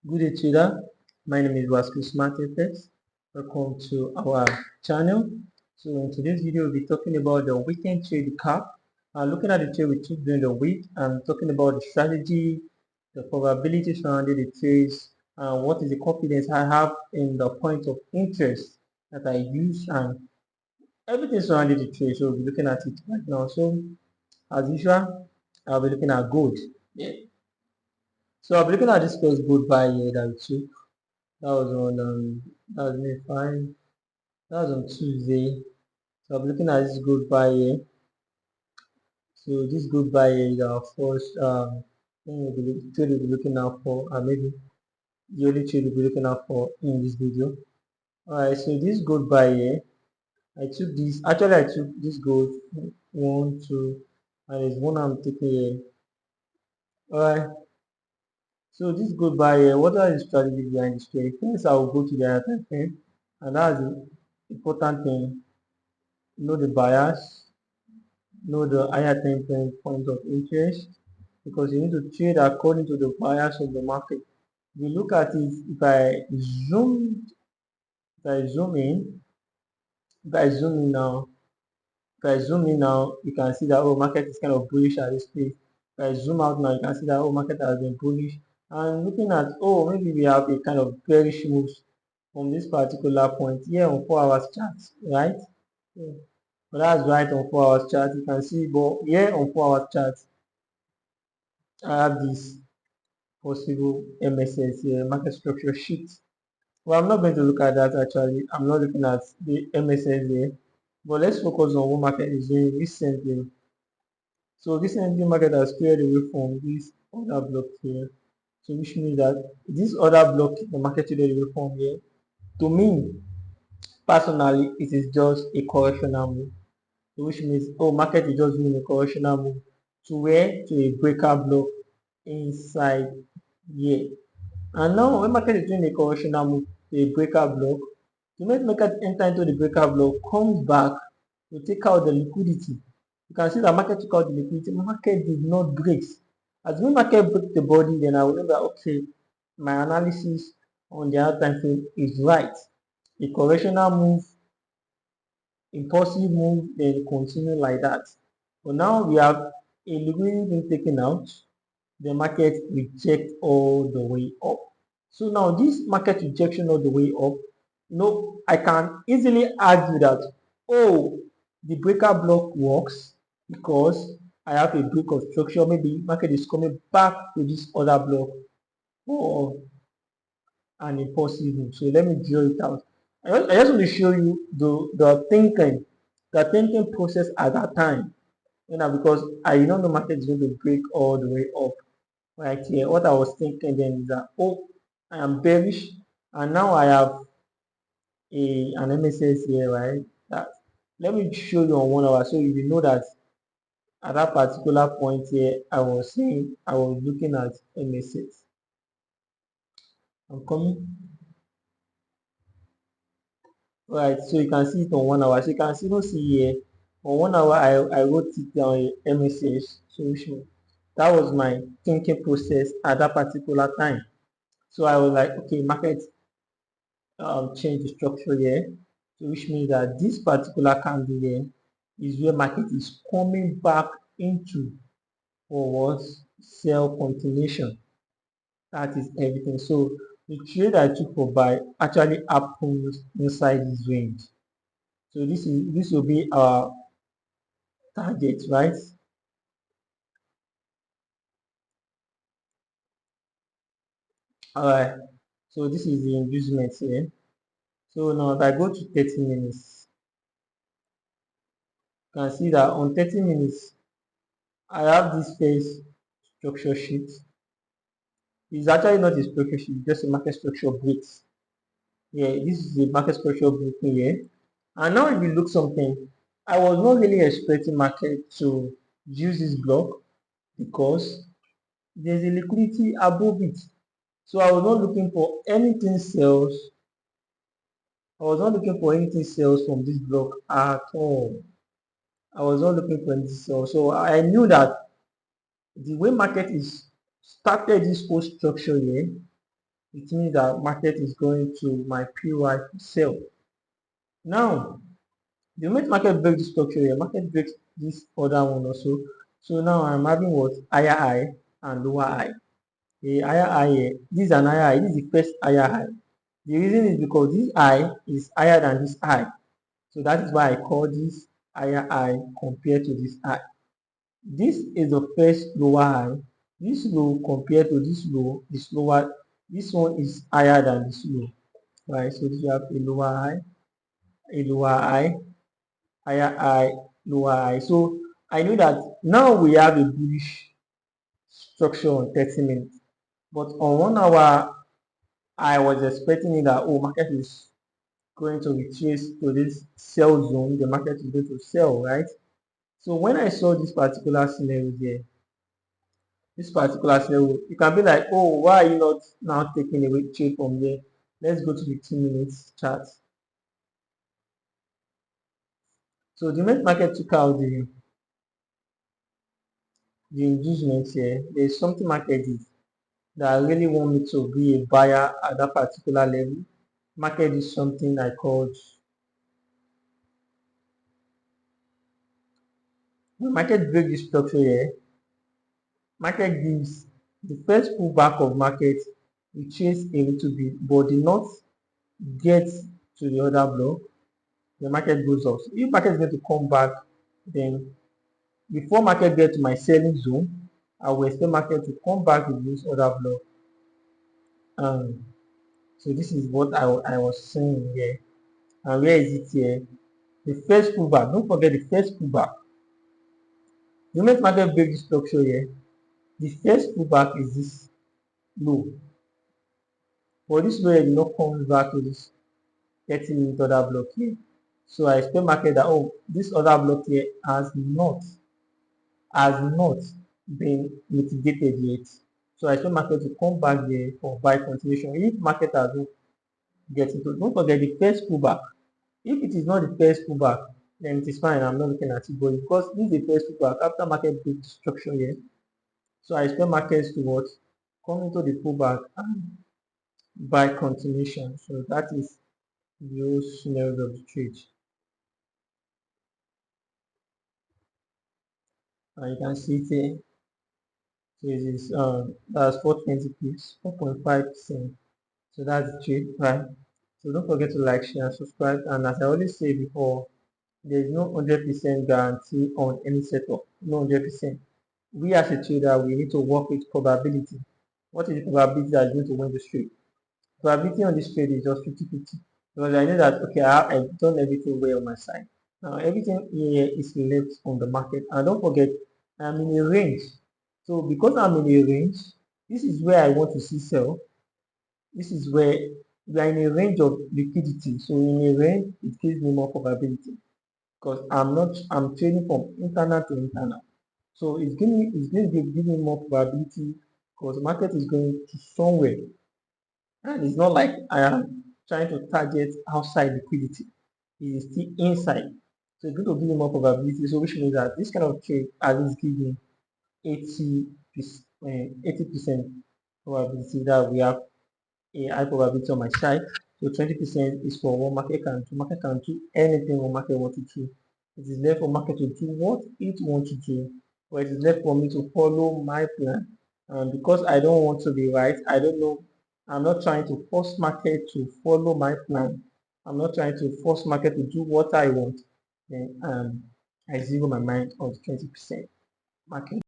Good day, trader. My name is WaskilSmartFX. Welcome to our channel. So in today's video, we'll be talking about the weekend trade cap. Looking at the trade we took during the week and talking about the strategy, the probability surrounding the trades, and what is the confidence I have in the point of interest that I use and everything surrounding the trade. So we'll be looking at it right now. So as usual, I'll be looking at gold. Yeah. So I'll be looking at this first gold buy here that we took. That was May 5. That was on Tuesday. So I'm looking at this good buy here. So this good buy here is our first thing trade we'll be looking out for, and maybe the only trade we'll be looking out for in this video. Alright, so this good buy here, I took this gold one, two, and there's one I'm taking here. Alright, so this good buy here, what are the strategies behind this trade? First, I will go to the higher time frame, and that's the important thing. Know the bias, know the higher time frame point of interest, because you need to trade according to the bias of the market. If you look at it, if I zoom in, if I zoom in now, if I zoom in now, you can see that market is kind of bullish at this place. If I zoom out now, you can see that market has been bullish. And looking at maybe we have a kind of bearish moves from this particular point here on 4 hours chart, right? Yeah. But that's right on 4 hours chart. You can see, but here on 4 hours chart, I have this possible MSS here, market structure sheet. Well, I'm not going to look at that actually. I'm not looking at the MSS here. But let's focus on what market is doing recently. So recently market has cleared away from this other block here. So which means that this other block the market cleared away from here. To me, personally, it is just a correctional move. So which means market is just doing a correctional move to where? To a breaker block inside here. And now when market is doing a correctional move to a breaker block, the moment market enter into the breaker block, comes back to take out the liquidity. You can see that market took out the liquidity. Market did not break. As the market break the body, then I will know that okay, my analysis on the other time frame is right. A correctional move, impulsive move, then continue like that. But now we have a liquidity being taken out, the market reject all the way up. So now this market rejection all the way up, I can easily argue that, the breaker block works because I have a break of structure. Maybe market is coming back to this other block for an impulsive move. So let me draw it out. I just want to show you the thinking process at that time. Because I know the market is going to break all the way up right here. What I was thinking then is that I am bearish, and now I have an MSS here, right? That let me show you on 1 hour so you will know that at that particular point here I was looking at MSS. I'm coming. Right, so you can see it on 1 hour. So you can even see here on 1 hour I wrote it down MSS solution. That was my thinking process at that particular time. So I was like, okay, market change the structure here. So which means that this particular candle here is where market is coming back into for what? Sell continuation. That is everything. So the trade I took for buy actually happens inside this range. So this will be our target, right? Alright. So this is the inducement here. So now if I go to 30 minutes, you can see that on 30 minutes I have this phase structure sheet. It's actually not a structure sheet, it's just a market structure breaks. Yeah, this is the market structure breaking here. And now if you look something, I was not really expecting market to use this block because there's a liquidity above it. So I was not looking for anything sales. I was not looking for anything sales from this block at all. I was not looking for anything sales. So I knew that the way market is started this whole structure here, it means that market is going to my PY to sell. Now, the moment market breaks this structure here, market breaks this other one also. So now I'm having what? Higher high and lower high. A higher high here. This is an higher high. This is the first higher high. The reason is because this high is higher than this high. So that is why I call this higher high compared to this high. This is the first lower high. This low compared to this low is lower. This one is higher than this low. Right? So this you have a lower high, higher high, lower high. So I know that now we have a bullish structure on 30 minutes. But on 1 hour, I was expecting it that market is going to retrace to this sell zone. The market is going to sell, right? So when I saw this particular scenario here, you can be like, oh, why are you not now taking away trade from here? Let's go to the 2 minutes chart. So the next market took out the inducement here. There's something market did that I really want me to be a buyer at that particular level. Market is something I called, when market break this structure here, market gives the first pullback of market, we chase a little bit, but did not get to the other block. The market goes up. So if market is going to come back, then before market get to my selling zone, I will expect market to come back with this other block. So this is what I was saying here. And where is it here? The first pullback. Don't forget the first pullback. The moment market break this structure here, the first pullback is this low. For this low, it will not come back to this 30-minute other block here. So I expect market that this other block here has not been mitigated yet. So I expect market to come back there for buy continuation. If market has not get into, don't forget the first pullback. If it is not the first pullback, then it is fine. I'm not looking at it, but because this is the first pullback after market break structure here, so I expect markets to what come into the pullback and buy continuation. So that is the whole scenario of the trade. You can see it here. So it is that's 420 pips, 4.5%. So that's the trade, right? So don't forget to like, share, and subscribe. And as I always say before, there is no 100% guarantee on any setup. No 100%. We as a trader, we need to work with probability. What is the probability that is going to win this trade? Probability on this trade is just 50-50. Because I know that, okay, I've done everything well on my side. Now, everything here is left on the market. And don't forget, I'm in a range. So because I'm in a range, this is where I want to see sell. This is where we are in a range of liquidity. So in a range, it gives me more probability because I'm trading from internal to internal. So it's going to give me more probability because the market is going to somewhere. And it's not like I am trying to target outside liquidity. It is still inside. So it's going to give me more probability. So which means that this kind of trade at least gives me 80% probability that we have a high probability on my side. So 20% is for what market can do. Market can do anything what market wants to do. It is left for market to do what it wants to do. But it is left for me to follow my plan. And because I don't want to be right, I don't know. I'm not trying to force market to follow my plan. I'm not trying to force market to do what I want. Then I zero my mind on 20% market.